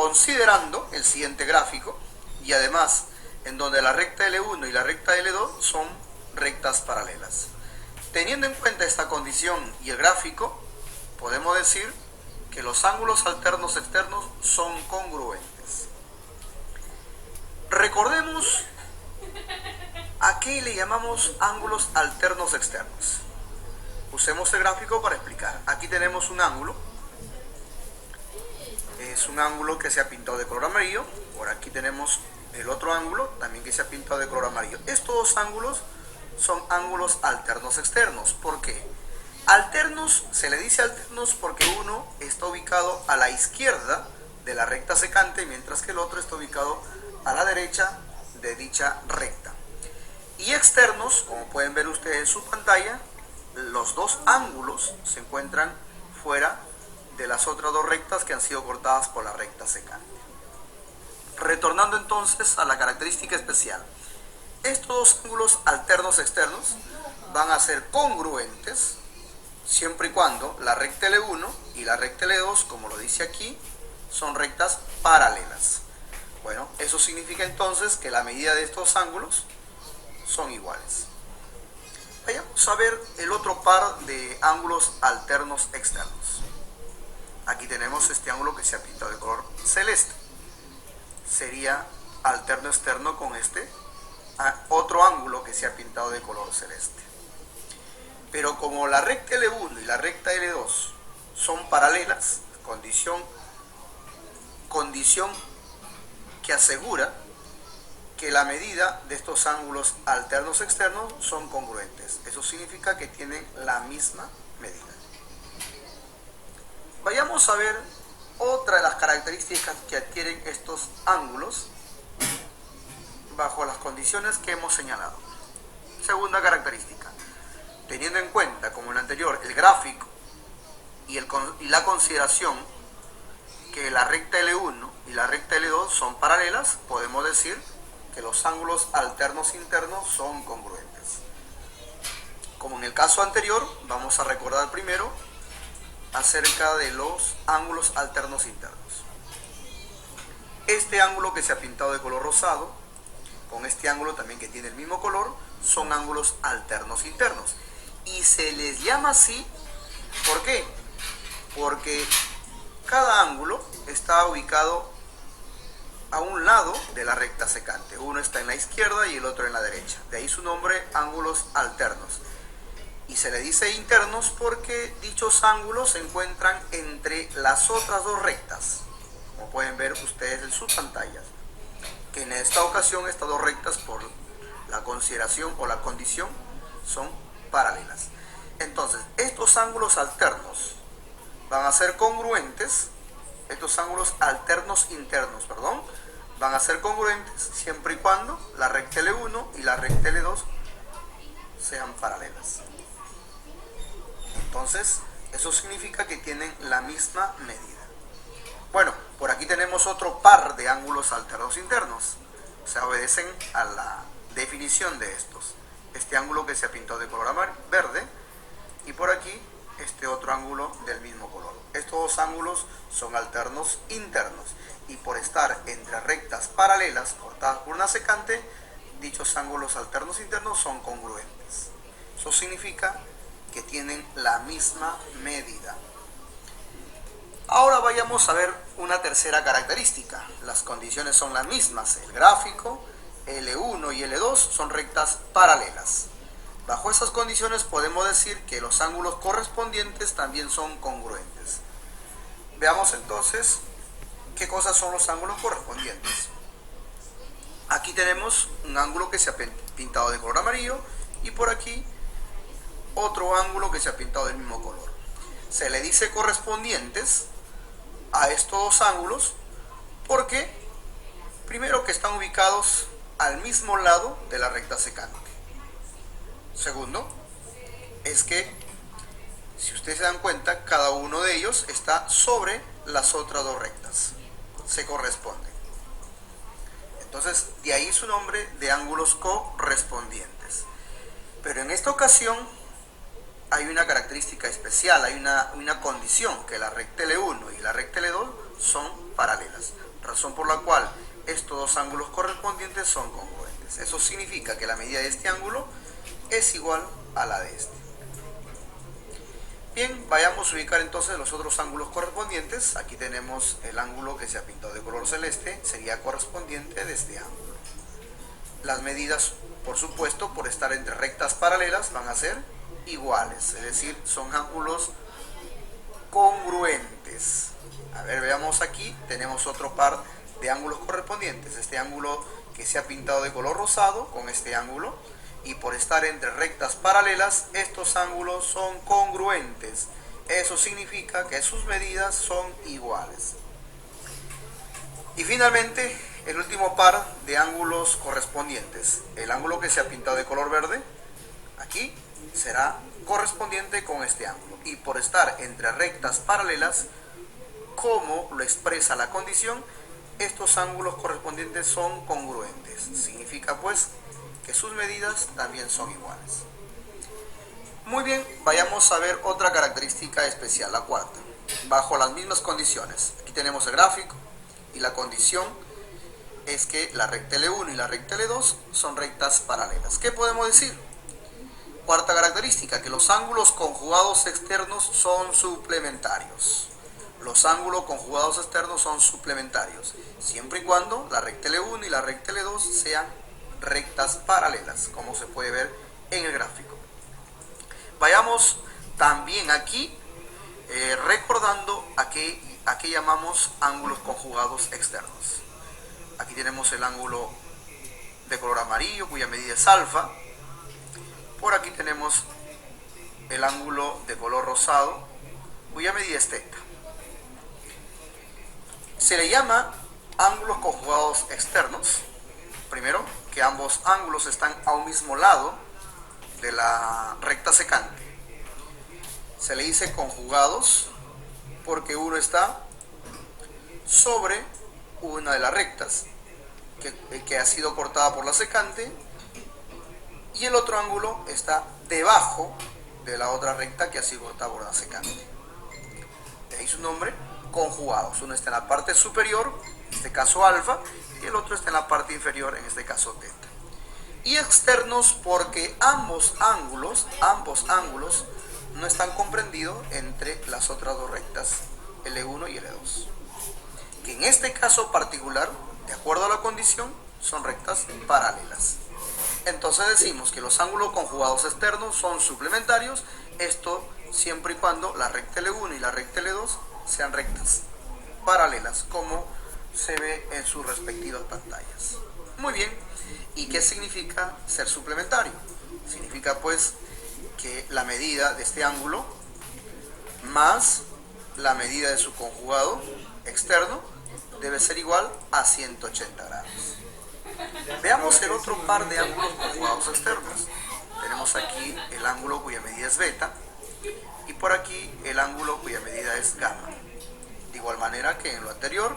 considerando el siguiente gráfico y además en donde la recta L1 y la recta L2 son rectas paralelas. Teniendo en cuenta esta condición y el gráfico, podemos decir que los ángulos alternos externos son congruentes. Recordemos a qué le llamamos ángulos alternos externos. Usemos el gráfico para explicar. Aquí tenemos un ángulo. Es un ángulo que se ha pintado de color amarillo. Por aquí tenemos el otro ángulo también que se ha pintado de color amarillo. Estos dos ángulos son ángulos alternos externos. ¿Por qué? Alternos, se le dice alternos porque uno está ubicado a la izquierda de la recta secante, mientras que el otro está ubicado a la derecha de dicha recta. Y externos, como pueden ver ustedes en su pantalla, los dos ángulos se encuentran fuera de las otras dos rectas que han sido cortadas por la recta secante. Retornando entonces a la característica especial, estos dos ángulos alternos externos van a ser congruentes siempre y cuando la recta L1 y la recta L2, como lo dice aquí, son rectas paralelas. Bueno, eso significa entonces que la medida de estos ángulos son iguales. Vayamos a ver el otro par de ángulos alternos externos. Aquí tenemos este ángulo que se ha pintado de color celeste. Sería alterno externo con este otro ángulo que se ha pintado de color celeste. Pero como la recta L1 y la recta L2 son paralelas, condición que asegura que la medida de estos ángulos alternos externos son congruentes. Eso significa que tienen la misma medida. Vayamos a ver otra de las características que adquieren estos ángulos bajo las condiciones que hemos señalado. Segunda característica. Teniendo en cuenta, como en el anterior, el gráfico y la consideración que la recta L1 y la recta L2 son paralelas, podemos decir que los ángulos alternos internos son congruentes. Como en el caso anterior, vamos a recordar primero acerca de los ángulos alternos internos. Este ángulo que se ha pintado de color rosado, con este ángulo también que tiene el mismo color, son ángulos alternos internos. Y se les llama así, ¿por qué? Porque cada ángulo está ubicado a un lado de la recta secante. Uno está en la izquierda y el otro en la derecha. De ahí su nombre, ángulos alternos. Y se le dice internos porque dichos ángulos se encuentran entre las otras dos rectas, como pueden ver ustedes en sus pantallas, que en esta ocasión estas dos rectas, por la consideración o la condición, son paralelas. Entonces, estos ángulos alternos van a ser congruentes, estos ángulos alternos internos, perdón, van a ser congruentes siempre y cuando la recta L1 y la recta L2 sean paralelas. Entonces, eso significa que tienen la misma medida. Bueno, por aquí tenemos otro par de ángulos alternos internos. Se obedecen a la definición de estos. Este ángulo que se ha pintado de color verde y por aquí este otro ángulo del mismo color. Estos dos ángulos son alternos internos y por estar entre rectas paralelas cortadas por una secante, dichos ángulos alternos internos son congruentes. Eso significa que tienen la misma medida. Ahora vayamos a ver una tercera característica. Las condiciones son las mismas. El gráfico, L1 y L2 son rectas paralelas. Bajo esas condiciones podemos decir que los ángulos correspondientes también son congruentes. Veamos entonces qué cosas son los ángulos correspondientes. Aquí tenemos un ángulo que se ha pintado de color amarillo y por aquí otro ángulo que se ha pintado del mismo color. Se le dice correspondientes a estos dos ángulos porque primero que están ubicados al mismo lado de la recta secante. Segundo, es que si ustedes se dan cuenta, cada uno de ellos está sobre las otras dos rectas. Se corresponden. Entonces, de ahí su nombre de ángulos correspondientes. Pero en esta ocasión hay una característica especial, hay una condición, que la recta L1 y la recta L2 son paralelas, razón por la cual estos dos ángulos correspondientes son congruentes. Eso significa que la medida de este ángulo es igual a la de este. Bien, vayamos a ubicar entonces los otros ángulos correspondientes. Aquí tenemos el ángulo que se ha pintado de color celeste, sería correspondiente de este ángulo. Las medidas, por supuesto, por estar entre rectas paralelas, van a ser iguales, es decir, son ángulos congruentes. A ver, veamos aquí, tenemos otro par de ángulos correspondientes. Este ángulo que se ha pintado de color rosado con este ángulo, y por estar entre rectas paralelas, estos ángulos son congruentes. Eso significa que sus medidas son iguales. Y finalmente, el último par de ángulos correspondientes. El ángulo que se ha pintado de color verde, aquí, será correspondiente con este ángulo. Y por estar entre rectas paralelas, como lo expresa la condición, estos ángulos correspondientes son congruentes. Significa pues que sus medidas también son iguales. Muy bien, vayamos a ver otra característica especial, la cuarta. Bajo las mismas condiciones, aquí tenemos el gráfico y la condición es que la recta L1 y la recta L2 son rectas paralelas. ¿Qué podemos decir? Cuarta característica, que los ángulos conjugados externos son suplementarios. Los ángulos conjugados externos son suplementarios, siempre y cuando la recta L1 y la recta L2 sean rectas paralelas, como se puede ver en el gráfico. Vayamos también aquí recordando a qué llamamos ángulos conjugados externos. Aquí tenemos el ángulo de color amarillo, cuya medida es alfa. Por aquí tenemos el ángulo de color rosado, cuya medida es teta. Se le llama ángulos conjugados externos, primero, que ambos ángulos están a un mismo lado de la recta secante. Se le dice conjugados porque uno está sobre una de las rectas que ha sido cortada por la secante, y el otro ángulo está debajo de la otra recta que ha sido cortada por la secante. De ahí su nombre, conjugados. Uno está en la parte superior, en este caso alfa, y el otro está en la parte inferior, en este caso teta. Y externos porque ambos ángulos no están comprendidos entre las otras dos rectas, L1 y L2, que en este caso particular, de acuerdo a la condición, son rectas paralelas. Entonces decimos que los ángulos conjugados externos son suplementarios, esto siempre y cuando la recta L1 y la recta L2 sean rectas paralelas, como se ve en sus respectivas pantallas. Muy bien, ¿y qué significa ser suplementario? Significa pues que la medida de este ángulo más la medida de su conjugado externo debe ser igual a 180 grados. Veamos el otro par de ángulos conjugados externos. Tenemos aquí el ángulo cuya medida es beta y por aquí el ángulo cuya medida es gamma. De igual manera que en lo anterior,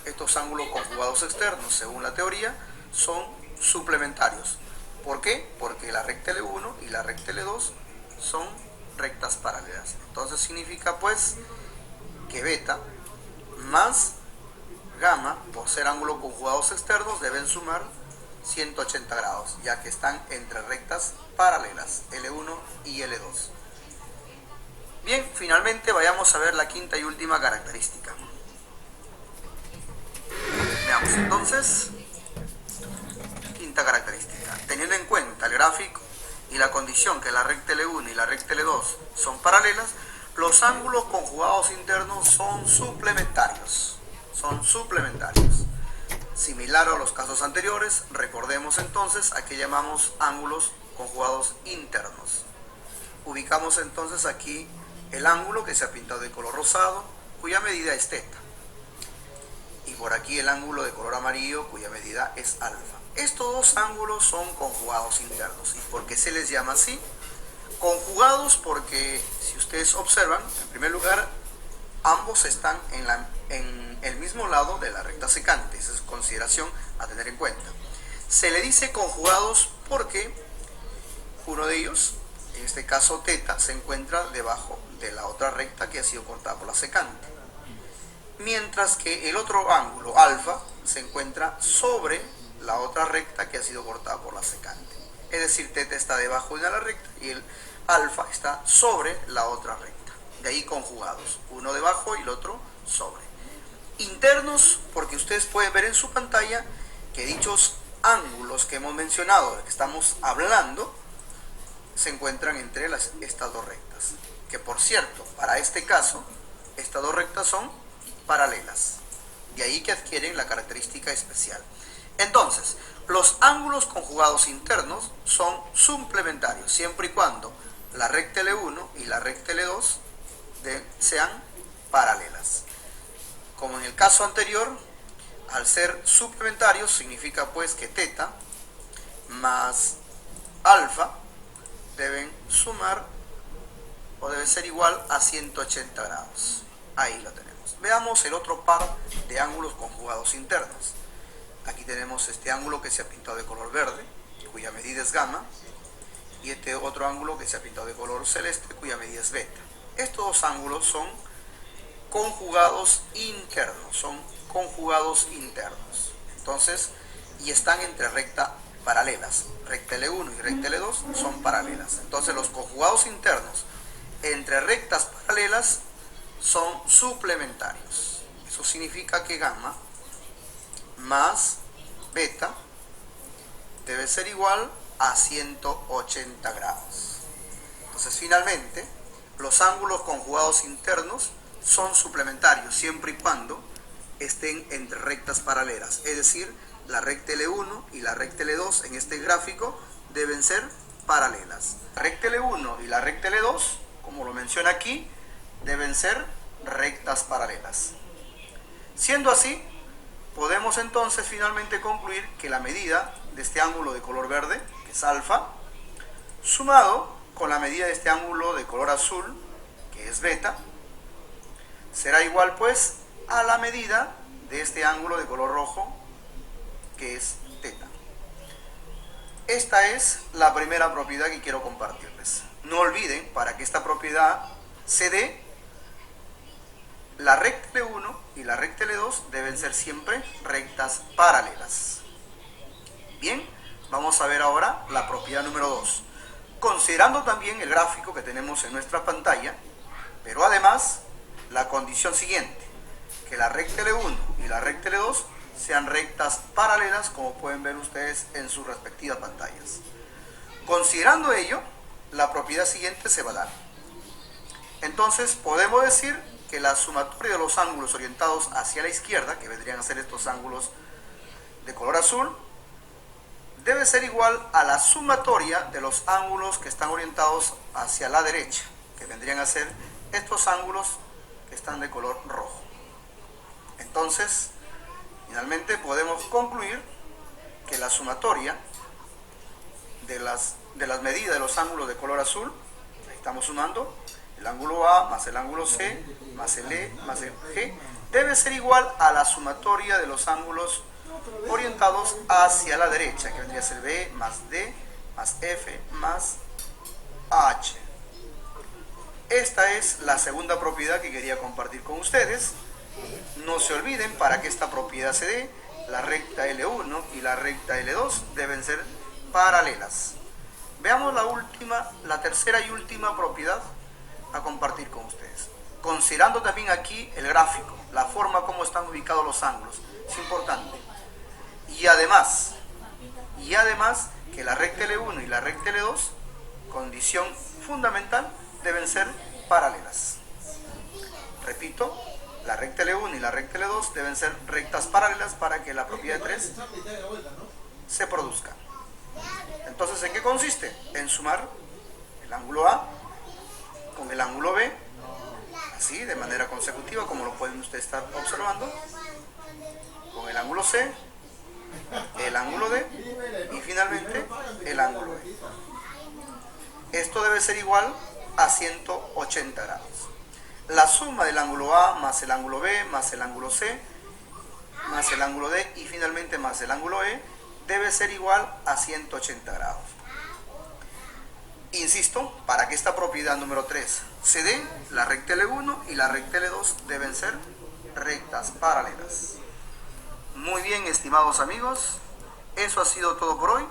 estos ángulos conjugados externos, según la teoría, son suplementarios. ¿Por qué? Porque la recta L1 y la recta L2 son rectas paralelas. Entonces significa pues que beta más gamma, por ser ángulos conjugados externos, deben sumar 180 grados, ya que están entre rectas paralelas, L1 y L2. Bien, finalmente vayamos a ver la quinta y última característica. Veamos entonces, quinta característica. Teniendo en cuenta el gráfico y la condición que la recta L1 y la recta L2 son paralelas, los ángulos conjugados internos son suplementarios. Similar a los casos anteriores, recordemos entonces a qué llamamos ángulos conjugados internos. Ubicamos entonces aquí el ángulo que se ha pintado de color rosado, cuya medida es teta. Y por aquí el ángulo de color amarillo, cuya medida es alfa. Estos dos ángulos son conjugados internos. ¿Y por qué se les llama así? Conjugados porque, si ustedes observan, en primer lugar, ambos están en el mismo lado de la recta secante. Esa es consideración a tener en cuenta. Se le dice conjugados porque uno de ellos, en este caso teta, se encuentra debajo de la otra recta que ha sido cortada por la secante. mientras que el otro ángulo, alfa, se encuentra sobre la otra recta que ha sido cortada por la secante. Es decir, θ está debajo de la recta y el alfa está sobre la otra recta. De ahí conjugados, uno debajo y el otro sobre. Internos, porque ustedes pueden ver en su pantalla que dichos ángulos que hemos mencionado, de que estamos hablando, se encuentran entre estas dos rectas. Que por cierto, para este caso, estas dos rectas son paralelas. De ahí que adquieren la característica especial. Entonces, los ángulos conjugados internos son suplementarios, siempre y cuando la recta L1 y la recta L2 sean paralelas. Como en el caso anterior, al ser suplementarios, significa pues que θ más alfa deben sumar o debe ser igual a 180 grados. Ahí lo tenemos. Veamos el otro par de ángulos conjugados internos. Aquí tenemos este ángulo que se ha pintado de color verde, cuya medida es gamma, y este otro ángulo que se ha pintado de color celeste, cuya medida es beta. Estos dos ángulos son conjugados internos, entonces, y están entre rectas paralelas. Recta L1 y recta L2 son paralelas. Entonces, los conjugados internos entre rectas paralelas son suplementarios. Eso significa que gamma más beta debe ser igual a 180 grados. Entonces, finalmente, los ángulos conjugados internos son suplementarios siempre y cuando estén entre rectas paralelas, es decir, la recta L1 y la recta L2 en este gráfico deben ser paralelas. La recta L1 y la recta L2, como lo menciona aquí, deben ser rectas paralelas. Siendo así, podemos entonces finalmente concluir que la medida de este ángulo de color verde, que es alfa, sumado con la medida de este ángulo de color azul, que es beta, será igual pues a la medida de este ángulo de color rojo, que es θ. Esta es la primera propiedad que quiero compartirles. No olviden, para que esta propiedad se dé, la recta L1 y la recta L2 deben ser siempre rectas paralelas. Bien, vamos a ver ahora la propiedad número 2. Considerando también el gráfico que tenemos en nuestra pantalla, pero además la condición siguiente, que la recta L1 y la recta L2 sean rectas paralelas, como pueden ver ustedes en sus respectivas pantallas. Considerando ello, la propiedad siguiente se va a dar. Entonces podemos decir que la sumatoria de los ángulos orientados hacia la izquierda, que vendrían a ser estos ángulos de color azul, debe ser igual a la sumatoria de los ángulos que están orientados hacia la derecha, que vendrían a ser estos ángulos que están de color rojo. Entonces, finalmente podemos concluir que la sumatoria de las medidas de los ángulos de color azul, ahí estamos sumando, el ángulo A más el ángulo C más el E más el G, debe ser igual a la sumatoria de los ángulos orientados hacia la derecha, que vendría a ser B más D más F más H. Esta es la segunda propiedad que quería compartir con ustedes. No se olviden, para que esta propiedad se dé, la recta L1 y la recta L2 deben ser paralelas. Veamos la tercera y última propiedad a compartir con ustedes. Considerando también aquí el gráfico, la forma como están ubicados los ángulos, es importante. Y además que la recta L1 y la recta L2, condición fundamental, deben ser paralelas. Repito, la recta L1 y la recta L2 deben ser rectas paralelas para que la propiedad 3 se produzca. Entonces, ¿en qué consiste? En sumar el ángulo A con el ángulo B, así de manera consecutiva, como lo pueden ustedes estar observando, con el ángulo C, el ángulo D y finalmente el ángulo E. Esto debe ser igual a 180 grados. La suma del ángulo A más el ángulo B más el ángulo C más el ángulo D y finalmente más el ángulo E debe ser igual a 180 grados. Insisto, para que esta propiedad número 3 se dé, la recta L1 y la recta L2 deben ser rectas paralelas. Muy bien, estimados amigos, eso ha sido todo por hoy.